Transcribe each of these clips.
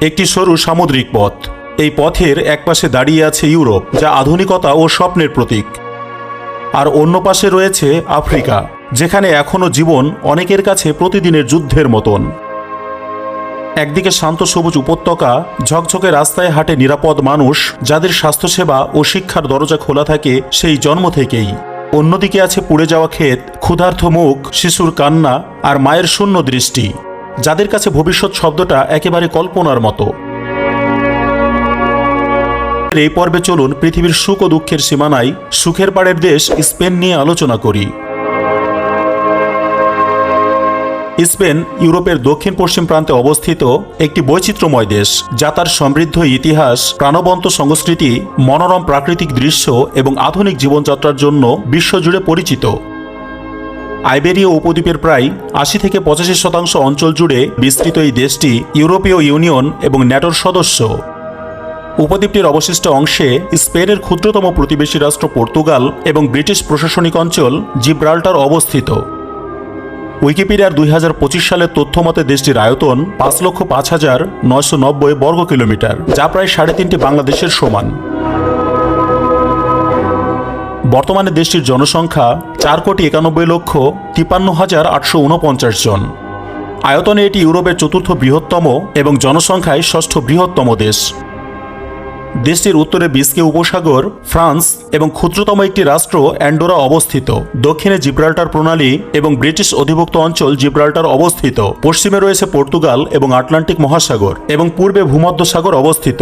একটি সরু সামুদ্রিক পথ। এই পথের একপাশে দাঁড়িয়ে আছে ইউরোপ, যা আধুনিকতা ও স্বপ্নের প্রতীক। আর অন্য পাশে রয়েছে আফ্রিকা, যেখানে এখনও জীবন অনেকের কাছে প্রতিদিনের যুদ্ধের মতন। একদিকে শান্ত সবুজ উপত্যকা, ঝকঝকে রাস্তায় হাঁটে নিরাপদ মানুষ, যাদের স্বাস্থ্যসেবা ও শিক্ষার দরজা খোলা থাকে সেই জন্ম থেকেই। অন্যদিকে আছে পুড়ে যাওয়া ক্ষেত, ক্ষুধার্ত মুখ, শিশুর কান্না আর মায়ের শূন্য দৃষ্টি, যাদের কাছে ভবিষ্যৎ শব্দটা একেবারে কল্পনার মতো। এই পর্বে চলুন পৃথিবীর সুখ ও দুঃখের সীমানায় সুখের পাড়ের দেশ স্পেন নিয়ে আলোচনা করি। স্পেন ইউরোপের দক্ষিণ পশ্চিম প্রান্তে অবস্থিত একটি বৈচিত্র্যময় দেশ, যা তার সমৃদ্ধ ইতিহাস, প্রাণবন্ত সংস্কৃতি, মনোরম প্রাকৃতিক দৃশ্য এবং আধুনিক জীবনযাত্রার জন্য বিশ্বজুড়ে পরিচিত। আইবেরীয় উপদ্বীপের প্রায় ৮০ থেকে ৮৫% অঞ্চল জুড়ে বিস্তৃত এই দেশটি ইউরোপীয় ইউনিয়ন এবং ন্যাটোর সদস্য। উপদ্বীপটির অবশিষ্ট অংশে স্পেনের ক্ষুদ্রতম প্রতিবেশী রাষ্ট্র পর্তুগাল এবং ব্রিটিশ প্রশাসনিক অঞ্চল জিব্রাল্টার অবস্থিত। উইকিপিডিয়ার ২০২৫ সালের তথ্য মতে দেশটির আয়তন ৫,০৫,৯৯০ বর্গ কিলোমিটার, যা প্রায় ৩.৫ বাংলাদেশের সমান। বর্তমানে দেশটির জনসংখ্যা ৪,৯১,৫৩,৮৪৯ জন। আয়তনে এটি ইউরোপের চতুর্থ বৃহত্তম এবং জনসংখ্যায় ষষ্ঠ বৃহত্তম দেশ। দেশটির উত্তরে বিস্কে উপসাগর, ফ্রান্স এবং ক্ষুদ্রতম একটি রাষ্ট্র অ্যান্ডোরা অবস্থিত। দক্ষিণে জিব্রাল্টার প্রণালী এবং ব্রিটিশ অধিভুক্ত অঞ্চল জিব্রাল্টার অবস্থিত। পশ্চিমে রয়েছে পর্তুগাল এবং আটলান্টিক মহাসাগর এবং পূর্বে ভূমধ্যসাগর অবস্থিত।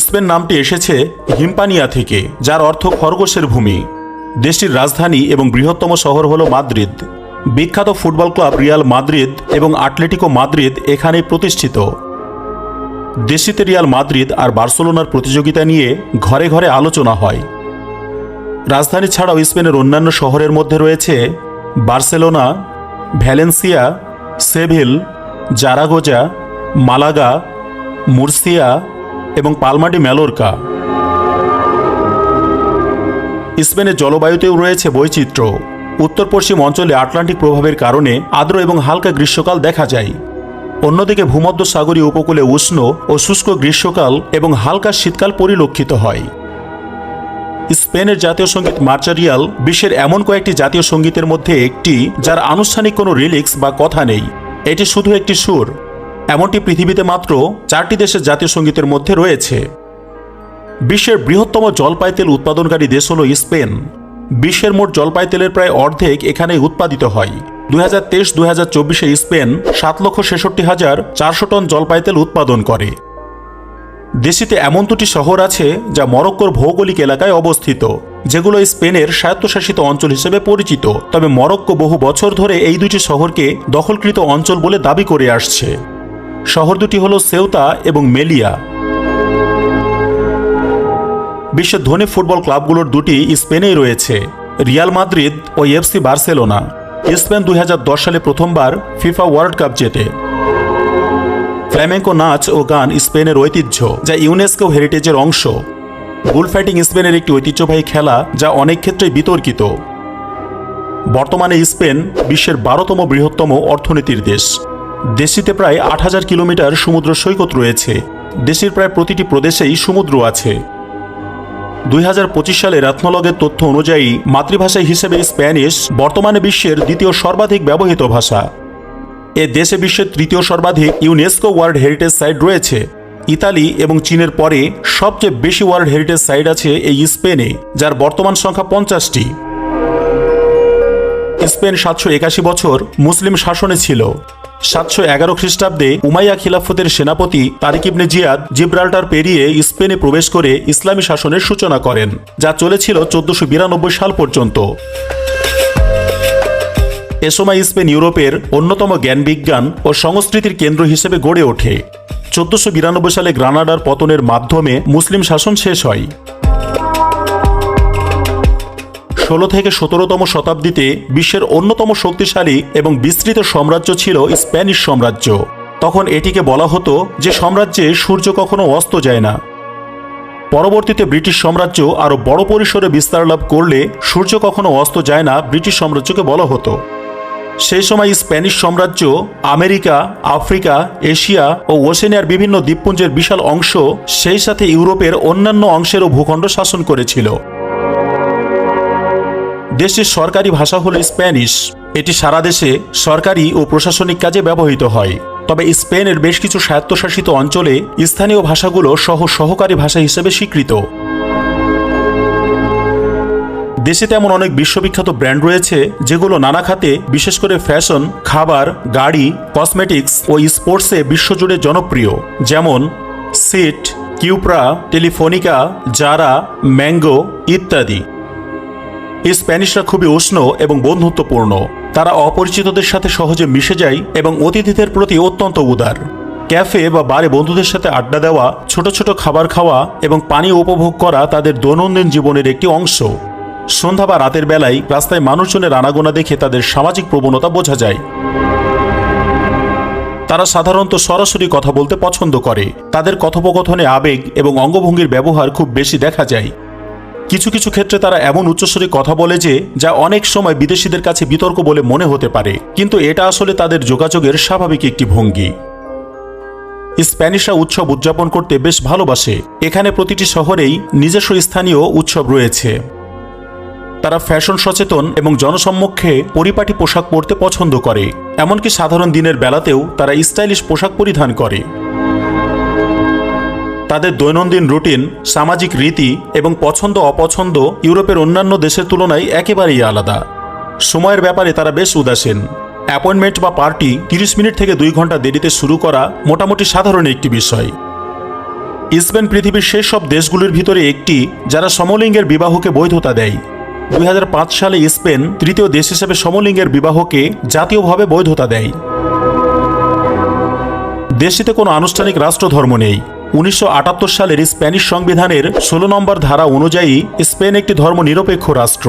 স্পেন নামটি এসেছে হিম্পানিয়া থেকে, যার অর্থ খরগোশের ভূমি। দেশটির রাজধানী এবং বৃহত্তম শহর হল মাদ্রিদ। বিখ্যাত ফুটবল ক্লাব রিয়াল মাদ্রিদ এবং আটলেটিকো মাদ্রিদ এখানেই প্রতিষ্ঠিত। দেশটিতে রিয়াল মাদ্রিদ আর বার্সেলোনার প্রতিযোগিতা নিয়ে ঘরে ঘরে আলোচনা হয়। রাজধানী ছাড়াও স্পেনের অন্যান্য শহরের মধ্যে রয়েছে Barcelona, Valencia, Seville, Zaragoza, Malaga, Murcia এবং পালমা ডি ম্যালোরকা। স্পেনের জলবায়ুতেও রয়েছে বৈচিত্র্য। উত্তর পশ্চিম অঞ্চলে আটলান্টিক প্রভাবের কারণে আর্দ্র এবং হালকা গ্রীষ্মকাল দেখা যায়। অন্যদিকে ভূমধ্যসাগরীয় উপকূলে উষ্ণ ও শুষ্ক গ্রীষ্মকাল এবং হালকা শীতকাল পরিলক্ষিত হয়। স্পেনের জাতীয় সঙ্গীত মার্চারিয়াল বিশ্বের এমন কয়েকটি জাতীয় সঙ্গীতের মধ্যে একটি, যার আনুষ্ঠানিক কোনো রিলিক্স বা কথা নেই। এটি শুধু একটি সুর। এমনটি পৃথিবীতে মাত্র 4টি দেশের জাতীয় সঙ্গীতের মধ্যে রয়েছে। বিশ্বের বৃহত্তম জলপাই তেল উৎপাদনকারী দেশ হল স্পেন। বিশ্বের মোট জলপাই তেলের প্রায় অর্ধেক এখানেই উৎপাদিত হয়। 2023-2024 স্পেন 7,66,400 টন জলপাই তেল উৎপাদন করে। দেশটিতে এমন 2টি শহর আছে যা মরক্কোর ভৌগোলিক এলাকায় অবস্থিত, যেগুলো স্পেনের স্বায়ত্তশাসিত অঞ্চল হিসেবে পরিচিত। তবে মরক্কো বহু বছর ধরে এই 2টি শহরকে দখলকৃত অঞ্চল বলে দাবি করে আসছে। শহর দুটি হল সেউতা এবং মেলিয়া। বিশ্বের ধনী ফুটবল ক্লাবগুলোর 2টি স্পেনেই রয়েছে, রিয়াল মাদ্রিদ ও এফসি বার্সেলোনা। স্পেন 2010 সালে প্রথমবার ফিফা ওয়ার্ল্ড কাপ জেতে। ফ্ল্যামেঙ্কো নাচ ও গান স্পেনের ঐতিহ্য, যা ইউনেস্কো হেরিটেজের অংশ। বুলফাইটিং স্পেনের একটি ঐতিহ্যবাহী খেলা, যা অনেক ক্ষেত্রে বিতর্কিত। বর্তমানে স্পেন বিশ্বের 12তম বৃহত্তম অর্থনীতির দেশ। দেশটিতে প্রায় 8,000 কিলোমিটার সমুদ্র সৈকত রয়েছে। দেশের প্রায় প্রতিটি প্রদেশেই সমুদ্র আছে। 2025 সালের এথনোলগের তথ্য অনুযায়ী মাতৃভাষা হিসেবে স্প্যানিশ বর্তমানে বিশ্বের 2য় সর্বাধিক ব্যবহৃত ভাষা। এ দেশে বিশ্বের 3য় সর্বাধিক ইউনেস্কো ওয়ার্ল্ড হেরিটেজ সাইট রয়েছে। ইতালি এবং চীনের পরে সবচেয়ে বেশি ওয়ার্ল্ড হেরিটেজ সাইট আছে এই স্পেনে, যার বর্তমান সংখ্যা 50টি। স্পেন 781 বছর মুসলিম শাসনে ছিল। 711 খ্রিস্টাব্দে উমাইয়া খিলাফতের সেনাপতি তারিক ইবনে জিয়াদ জিব্রাল্টার পেরিয়ে স্পেনে প্রবেশ করে ইসলামী শাসনের সূচনা করেন, যা চলেছিল 1492 সাল পর্যন্ত। এ সময় স্পেন ইউরোপের অন্যতম জ্ঞান বিজ্ঞান ও সংস্কৃতির কেন্দ্র হিসেবে গড়ে ওঠে। 1492 সালে গ্রানাডার পতনের মাধ্যমে মুসলিম শাসন শেষ হয়। 16 থেকে 17তম শতাব্দীতে বিশ্বের অন্যতম শক্তিশালী এবং বিস্তৃত সাম্রাজ্য ছিল স্প্যানিশ সাম্রাজ্য। তখন এটিকে বলা হতো যে সাম্রাজ্যে সূর্য কখনো অস্ত যায় না। পরবর্তীতে ব্রিটিশ সাম্রাজ্য আরও বড় পরিসরে বিস্তার লাভ করলে সূর্য কখনো অস্ত যায় না ব্রিটিশ সাম্রাজ্যকে বলা হতো। সেই সময় স্প্যানিশ সাম্রাজ্য আমেরিকা, আফ্রিকা, এশিয়া ও ওশেনিয়ার বিভিন্ন দ্বীপপুঞ্জের বিশাল অংশ, সেই সাথে ইউরোপের অন্যান্য অংশেরও ভূখণ্ড শাসন করেছিল। দেশটির সরকারি ভাষা হল স্প্যানিশ। এটি সারা দেশে সরকারি ও প্রশাসনিক কাজে ব্যবহৃত হয়। তবে স্পেনের বেশ কিছু স্বায়ত্তশাসিত অঞ্চলে স্থানীয় ভাষাগুলো সহকারী ভাষা হিসেবে স্বীকৃত। দেশে তেমন অনেক বিশ্ববিখ্যাত ব্র্যান্ড রয়েছে যেগুলো নানা খাতে, বিশেষ করে ফ্যাশন, খাবার, গাড়ি, কসমেটিক্স ও স্পোর্টসে বিশ্বজুড়ে জনপ্রিয়, যেমন সিট, কিউপ্রা, টেলিফোনিকা, জারা, ম্যাঙ্গো ইত্যাদি। স্প্যানিশরা খুবই উষ্ণ এবং বন্ধুত্বপূর্ণ। তারা অপরিচিতদের সাথে সহজে মিশে যায় এবং অতিথিদের প্রতি অত্যন্ত উদার। ক্যাফে বা বারে বন্ধুদের সাথে আড্ডা দেওয়া, ছোট ছোট খাবার খাওয়া এবং পানি উপভোগ করা তাদের দৈনন্দিন জীবনের একটি অংশ। সন্ধ্যা বা রাতের বেলায় রাস্তায় মানুষজনের আনাগোনা দেখে তাদের সামাজিক প্রবণতা বোঝা যায়। তারা সাধারণত সরাসরি কথা বলতে পছন্দ করে। তাদের কথোপকথনে আবেগ এবং অঙ্গভঙ্গির ব্যবহার খুব বেশি দেখা যায়। কিছু কিছু ক্ষেত্রে তারা এমন উচ্চস্বরে কথা বলে যে যা অনেক সময় বিদেশিদের কাছে বিতর্ক বলে মনে হতে পারে, কিন্তু এটা আসলে তাদের যোগাযোগের স্বাভাবিক একটি ভঙ্গি। স্প্যানিশরা উৎসব উদযাপন করতে বেশ ভালোবাসে। এখানে প্রতিটি শহরেই নিজস্ব স্থানীয় উৎসব রয়েছে। তারা ফ্যাশন সচেতন এবং জনসম্মুখে পরিপাটি পোশাক পরতে পছন্দ করে। এমনকি সাধারণ দিনের বেলাতেও তারা স্টাইলিশ পোশাক পরিধান করে। তাদের দৈনন্দিন রুটিন, সামাজিক রীতি এবং পছন্দ অপছন্দ ইউরোপের অন্যান্য দেশের তুলনায় একেবারেই আলাদা। সময়ের ব্যাপারে তারা বেশ উদাসীন। অ্যাপয়েন্টমেন্ট বা পার্টি 30 মিনিট থেকে 2 ঘন্টা দেরিতে শুরু করা মোটামুটি সাধারণ একটি বিষয়। স্পেন পৃথিবীর সেই সব দেশগুলির ভিতরে একটি যারা সমলিঙ্গের বিবাহকে বৈধতা দেয়। 2005 সালে স্পেন তৃতীয় দেশ হিসেবে সমলিঙ্গের বিবাহকে জাতীয়ভাবে বৈধতা দেয়। দেশটিতে কোনো আনুষ্ঠানিক রাষ্ট্রধর্ম নেই। 1978 সালের স্প্যানিশ সংবিধানের 16 নম্বর ধারা অনুযায়ী স্পেন একটি ধর্মনিরপেক্ষ রাষ্ট্র।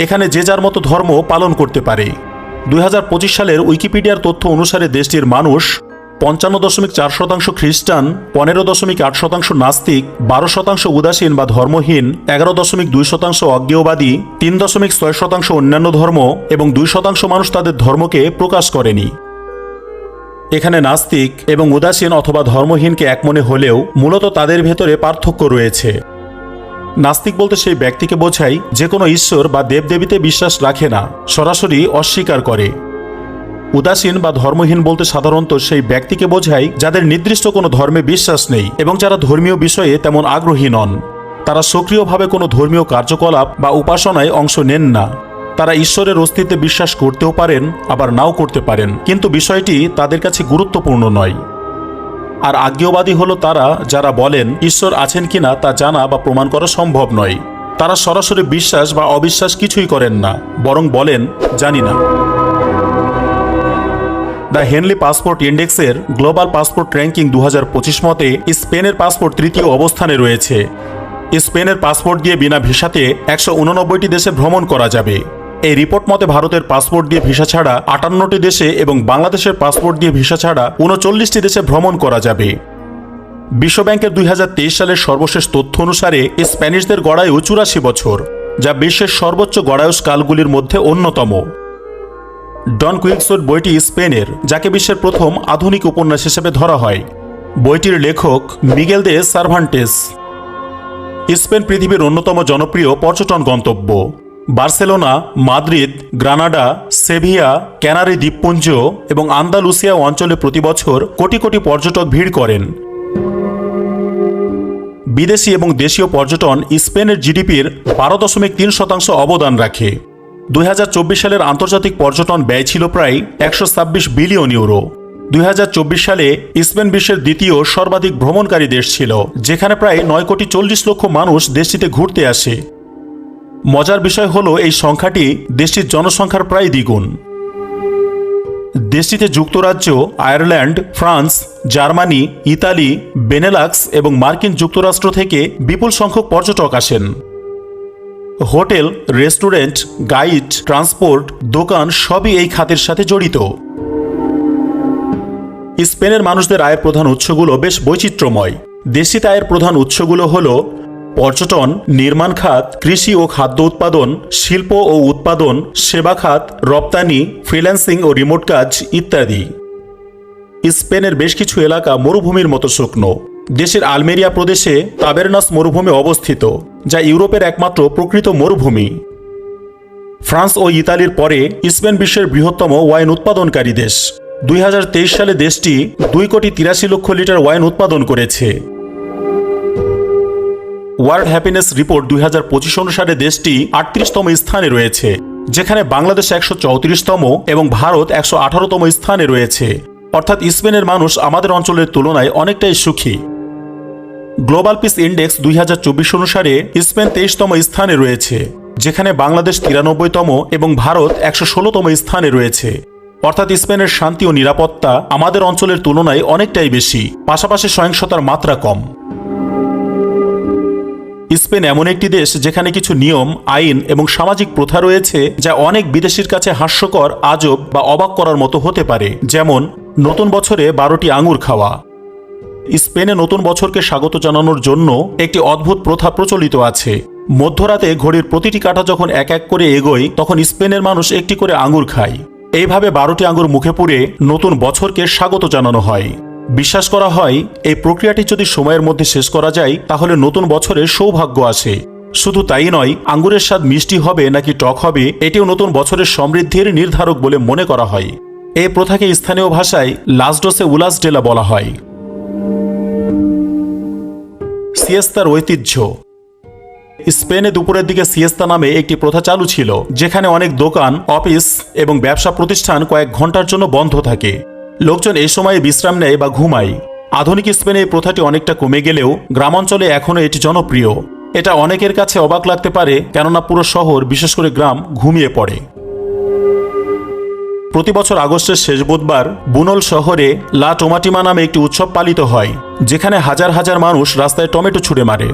এখানে যে যার মতো ধর্ম পালন করতে পারে। 2025 সালের উইকিপিডিয়ার তথ্য অনুসারে দেশটির মানুষ 55.4% খ্রিস্টান, 15.8% নাস্তিক, 12% উদাসীন বা ধর্মহীন, 11.2% অজ্ঞেয়বাদী, 3.6% অন্যান্য ধর্ম এবং 2% মানুষ তাদের ধর্মকে প্রকাশ করেনি। এখানে নাস্তিক এবং উদাসীন অথবা ধর্মহীনকে এক মনে হলেও মূলত তাদের ভেতরে পার্থক্য রয়েছে। নাস্তিক বলতে সেই ব্যক্তিকে বোঝায় যে কোনো ঈশ্বর বা দেবদেবীতে বিশ্বাস রাখে না, সরাসরি অস্বীকার করে। উদাসীন বা ধর্মহীন বলতে সাধারণত সেই ব্যক্তিকে বোঝায় যাদের নির্দিষ্ট কোনো ধর্মে বিশ্বাস নেই এবং যারা ধর্মীয় বিষয়ে তেমন আগ্রহী নন। তারা সক্রিয়ভাবে কোনো ধর্মীয় কার্যকলাপ বা উপাসনায় অংশ নেন না। তারা ঈশ্বরের অস্তিত্বে বিশ্বাস করতেও পারেন, আবার নাও করতে পারেন, কিন্তু বিষয়টি তাদের কাছে গুরুত্বপূর্ণ নয়। আর আজ্ঞেয়বাদী হলো তারা যারা বলেন ঈশ্বর আছেন কিনা তা জানা বা প্রমাণ করা সম্ভব নয়। তারা সরাসরি বিশ্বাস বা অবিশ্বাস কিছুই করেন না, বরং বলেন জানি না। দ্য হেনলি পাসপোর্ট ইন্ডেক্সের গ্লোবাল পাসপোর্ট র্যাঙ্কিং 2025 মতে স্পেনের পাসপোর্ট তৃতীয় অবস্থানে রয়েছে। স্পেনের পাসপোর্ট দিয়ে বিনা ভিসাতে 189টি দেশে ভ্রমণ করা যাবে। এই রিপোর্ট মতে ভারতের পাসপোর্ট দিয়ে ভিসা ছাড়া 58টি দেশে এবং বাংলাদেশের পাসপোর্ট দিয়ে ভিসা ছাড়া 39টি দেশে ভ্রমণ করা যাবে। বিশ্বব্যাংকের 2023 সালের সর্বশেষ তথ্য অনুসারে স্প্যানিশদের গড়ায়ু 84 বছর, যা বিশ্বের সর্বোচ্চ গড়ায়ুষ কালগুলির মধ্যে অন্যতম। ডন কুইক্সোট বইটি স্পেনের, যাকে বিশ্বের প্রথম আধুনিক উপন্যাস হিসেবে ধরা হয়। বইটির লেখক মিগেল দে সার্ভান্টেস। স্পেন পৃথিবীর অন্যতম জনপ্রিয় পর্যটন গন্তব্য। বার্সেলোনা, মাদ্রিদ, গ্রানাডা, সেভিয়া, ক্যানারি দ্বীপপুঞ্জ এবং আন্দালুসিয়া অঞ্চলে প্রতি বছর কোটি কোটি পর্যটক ভিড় করেন। বিদেশি এবং দেশীয় পর্যটন স্পেনের জিডিপির 12.3% অবদান রাখে। 2024 সালের আন্তর্জাতিক পর্যটন ব্যয় ছিল প্রায় 126 বিলিয়ন ইউরো। 2024 সালে স্পেন বিশ্বের দ্বিতীয় সর্বাধিক ভ্রমণকারী দেশ ছিল, যেখানে প্রায় 9,40,00,000 মানুষ দেশটিতে ঘুরতে আসে। মজার বিষয় হলো এই সংখ্যাটি দেশটির জনসংখ্যার প্রায় দ্বিগুণ। দেশটিতে যুক্তরাজ্য, Ireland, France, Germany, Italy, Benelux এবং মার্কিন যুক্তরাষ্ট্র থেকে বিপুল সংখ্যক পর্যটক আসেন। হোটেল, রেস্টুরেন্ট, গাইড, ট্রান্সপোর্ট, দোকান সবই এই খাতের সাথে জড়িত। স্পেনের মানুষদের আয়ের প্রধান উৎসগুলো বেশ বৈচিত্র্যময়। দেশটিতে আয়ের প্রধান উৎসগুলো হল পর্যটন, নির্মাণ খাত, কৃষি ও খাদ্য উৎপাদন, শিল্প ও উৎপাদন, সেবা খাত, রপ্তানি, ফ্রিল্যান্সিং ও রিমোট কাজ ইত্যাদি। স্পেনের বেশ কিছু এলাকা মরুভূমির মতো শুকনো। দেশের আলমেরিয়া প্রদেশে তাবেরনাস মরুভূমি অবস্থিত, যা ইউরোপের একমাত্র প্রকৃত মরুভূমি। ফ্রান্স ও ইতালির পরে স্পেন বিশ্বের বৃহত্তম ওয়াইন উৎপাদনকারী দেশ। 2023 সালে দেশটি 2,83,00,000 লিটার ওয়াইন উৎপাদন করেছে। ওয়ার্ল্ড হ্যাপিনেস রিপোর্ট 2025 অনুসারে দেশটি 38তম স্থানে রয়েছে, যেখানে বাংলাদেশ 134তম এবং ভারত 118তম স্থানে রয়েছে। অর্থাৎ স্পেনের মানুষ আমাদের অঞ্চলের তুলনায় অনেকটাই সুখী। গ্লোবাল পিস ইন্ডেক্স 2024 অনুসারে স্পেন 23তম স্থানে রয়েছে, যেখানে বাংলাদেশ 93তম এবং ভারত 116তম স্থানে রয়েছে। অর্থাৎ স্পেনের শান্তি ও নিরাপত্তা আমাদের অঞ্চলের তুলনায় অনেকটাই বেশি, পাশাপাশি সহিংসতার মাত্রা কম। স্পেন এমন একটি দেশ যেখানে কিছু নিয়ম, আইন এবং সামাজিক প্রথা রয়েছে যা অনেক বিদেশির কাছে হাস্যকর, আজব বা অবাক করার মতো হতে পারে। যেমন নতুন বছরে 12টি আঙুর খাওয়া। স্পেনে নতুন বছরকে স্বাগত জানানোর জন্য একটি অদ্ভুত প্রথা প্রচলিত আছে। মধ্যরাতে ঘড়ির প্রতিটি কাঁটা যখন এক এক করে এগোয়, তখন স্পেনের মানুষ একটি করে আঙুর খায়। এইভাবে 12টি আঙুর মুখে পুরে নতুন বছরকে স্বাগত জানানো হয়। বিশ্বাস করা হয় এই প্রক্রিয়াটি যদি সময়ের মধ্যে শেষ করা যায়, তাহলে নতুন বছরে সৌভাগ্য আসে। শুধু তাই নয়, আঙ্গুরের স্বাদ মিষ্টি হবে নাকি টক হবে, এটিও নতুন বছরের সমৃদ্ধির নির্ধারক বলে মনে করা হয়। এই প্রথাকে স্থানীয় ভাষায় লাস ডোসে উলাস ডেলা বলা হয়। সিয়েস্তার ঐতিহ্য। স্পেনে দুপুরের দিকে সিয়েস্তা নামে একটি প্রথা চালু ছিল, যেখানে অনেক দোকান, অফিস এবং ব্যবসা প্রতিষ্ঠান কয়েক ঘন্টার জন্য বন্ধ থাকে। লোকজন এই সময়ে বিশ্রাম নেয় বা ঘুমায়। আধুনিক স্পেনে এই প্রথাটি অনেকটা কমে গেলেও গ্রামাঞ্চলে এখনও এটি জনপ্রিয়। এটা অনেকের কাছে অবাক লাগতে পারে, কেননা পুরো শহর, বিশেষ করে গ্রাম, ঘুমিয়ে পড়ে। প্রতি বছর আগস্টের শেষ বুধবার বুনোল শহরে লা টোমাটিমা নামে একটি উৎসব পালিত হয়, যেখানে হাজার হাজার মানুষ রাস্তায় টমেটো ছুঁড়ে মারে।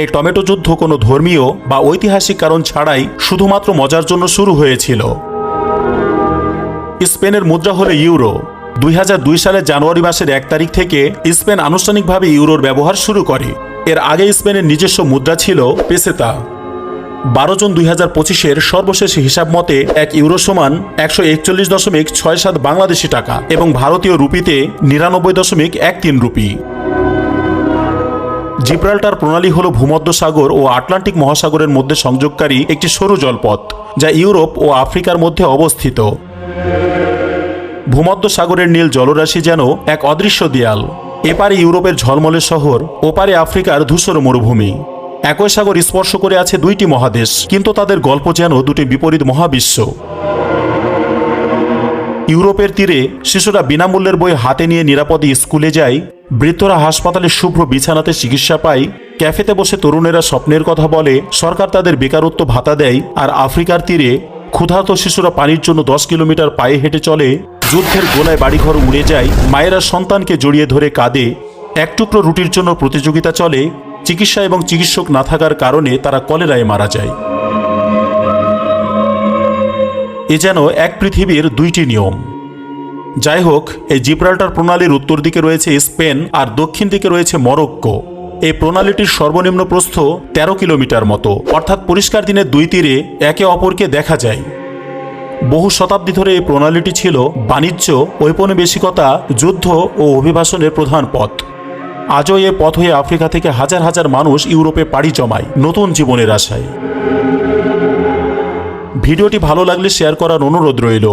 এই টমেটো যুদ্ধ কোনো ধর্মীয় বা ঐতিহাসিক কারণ ছাড়াই শুধুমাত্র মজার জন্য শুরু হয়েছিল। স্পেনের মুদ্রা হল ইউরো। 2002 সালের জানুয়ারি মাসের 1 তারিখ থেকে স্পেন আনুষ্ঠানিকভাবে ইউরোর ব্যবহার শুরু করে। এর আগে স্পেনের নিজস্ব মুদ্রা ছিল পেসেতা। 12 জুন 2025-এর সর্বশেষ হিসাব মতে 1 ইউরো সমান 141.67 বাংলাদেশি টাকা এবং ভারতীয় রুপিতে 99.13 রুপি। জিব্রাল্টার প্রণালী হল ভূমধ্যসাগর ও আটলান্টিক মহাসাগরের মধ্যে সংযোগকারী একটি সরু জলপথ, যা ইউরোপ ও আফ্রিকার মধ্যে অবস্থিত। ভূমধ্যসাগরের নীল জলরাশি যেন এক অদৃশ্য দেয়াল। এপারে ইউরোপের ঝলমলে শহর, ওপারে আফ্রিকার ধূসর মরুভূমি। একই সাগর স্পর্শ করে আছে দুইটি মহাদেশ, কিন্তু তাদের গল্প যেন দুটি বিপরীত মহাবিশ্ব। ইউরোপের তীরে শিশুরা বিনামূল্যের বই হাতে নিয়ে নিরাপদে স্কুলে যায়, বৃদ্ধরা হাসপাতালে শুভ্র বিছানাতে চিকিৎসা পায়, ক্যাফেতে বসে তরুণেরা স্বপ্নের কথা বলে, সরকার তাদের বেকারত্ব ভাতা দেয়। আর আফ্রিকার তীরে ক্ষুধার্ত শিশুরা পানির জন্য 10 কিলোমিটার পায়ে হেঁটে চলে, যুদ্ধের গোলায় বাড়িঘর উড়ে যায়, মায়েরা সন্তানকে জড়িয়ে ধরে কাঁদে, এক টুকরো রুটির জন্য প্রতিযোগিতা চলে, চিকিৎসা এবং চিকিৎসক না থাকার কারণে তারা কলেরায় মারা যায়। এ যেন এক পৃথিবীর দুইটি নিয়ম। যাই হোক, এই জিব্রাল্টার প্রণালীর উত্তর দিকে রয়েছে স্পেন আর দক্ষিণ দিকে রয়েছে মরক্কো। এই প্রণালীটির সর্বনিম্ন প্রস্থ 13 কিলোমিটার মতো, অর্থাৎ পরিষ্কার দিনে দুই তীরে একে অপরকে দেখা যায়। বহু শতাব্দী ধরে এই প্রণালীটি ছিল বাণিজ্য, ঔপনিবেশিকতা, যুদ্ধ ও অভিবাসনের প্রধান পথ। আজও এ পথ হয়ে আফ্রিকা থেকে হাজার হাজার মানুষ ইউরোপে পাড়ি জমায় নতুন জীবনের আশায়। ভিডিওটি ভালো লাগলে শেয়ার করার অনুরোধ রইল।